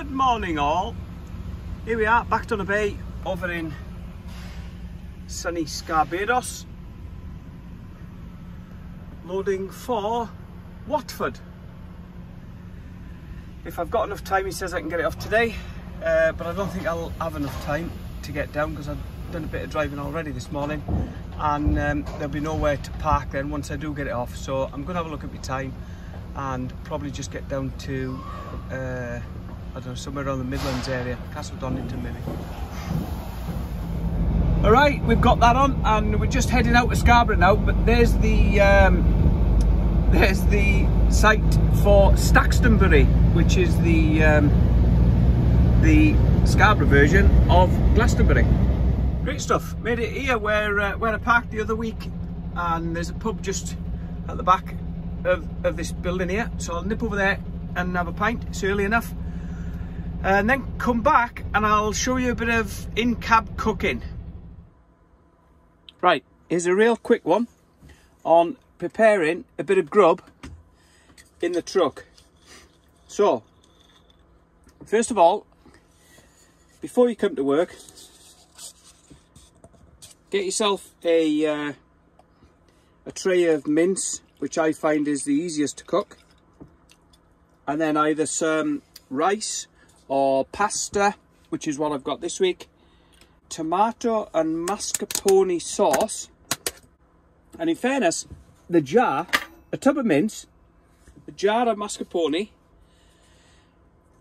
Good morning all. Here we are back on the bay over in sunny Scarborough, loading for Watford. If I've got enough time, he says I can get it off today, but I don't think I'll have enough time to get down because I've done a bit of driving already this morning, and there'll be nowhere to park then once I do get it off. So I'm going to have a look at my time and probably just get down to I don't know, somewhere around the Midlands area, Castle Donington maybe. All right, we've got that on and we're just heading out to Scarborough now, but there's the site for Glastonbury, which is the Scarborough version of Glastonbury. Great stuff. Made it here where I parked the other week, and there's a pub just at the back of this building here, so I'll nip over there and have a pint. It's early enough, and then come back and I'll show you a bit of in-cab cooking. Right, here's a real quick one on preparing a bit of grub in the truck. So first of all, before you come to work, get yourself a tray of mince, which I find is the easiest to cook, and then either some rice or pasta, which is what I've got this week, tomato and mascarpone sauce, and in fairness, the jar, a tub of mince, a jar of mascarpone,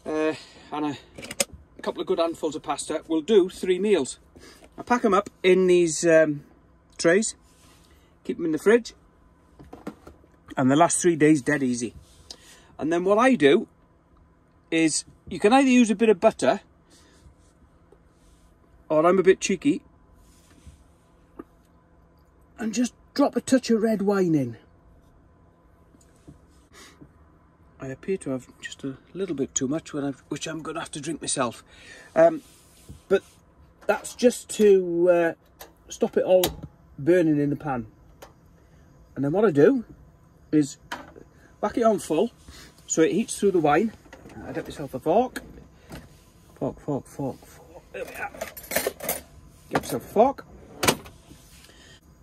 and a couple of good handfuls of pasta will do 3 meals. I pack them up in these trays, keep them in the fridge, and the last 3 days dead easy. And then what I do is, you can either use a bit of butter, or I'm a bit cheeky and just drop a touch of red wine in. I appear to have just a little bit too much, which I'm going to have to drink myself. But that's just to stop it all burning in the pan. And then what I do is whack it on full so it heats through the wine. I get myself a fork. Fork. There we are. Get myself a fork.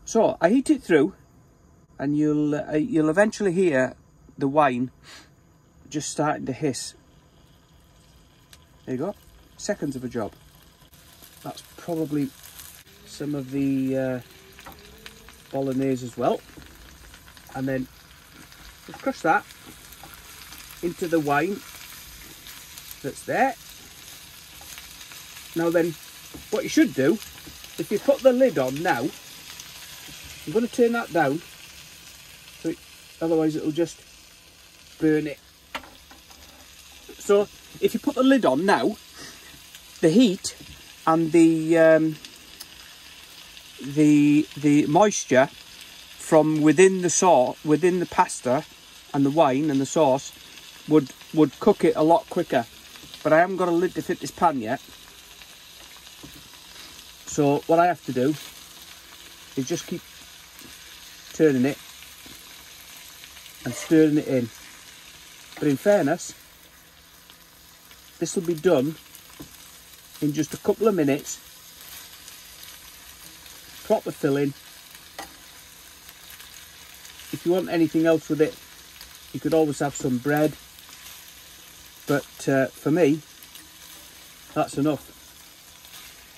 So I heat it through, and you'll eventually hear the wine just starting to hiss. There you go. Seconds of a job. That's probably some of the bolognese as well. And then just crush that into the wine that's there. Now then, what you should do, if you put the lid on now, I'm going to turn that down, so otherwise it'll just burn it. So if you put the lid on now, the heat and the moisture from within the pasta and the wine and the sauce would cook it a lot quicker. But I haven't got a lid to fit this pan yet, so what I have to do is just keep turning it and stirring it in. But in fairness, this will be done in just a couple of minutes. Proper filling. If you want anything else with it, you could always have some bread, but for me, that's enough.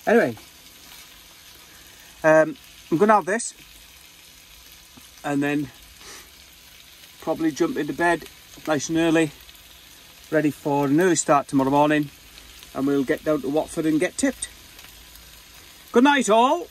Anyway, I'm going to have this and then probably jump into bed nice and early, ready for an early start tomorrow morning, and we'll get down to Watford and get tipped. Good night all.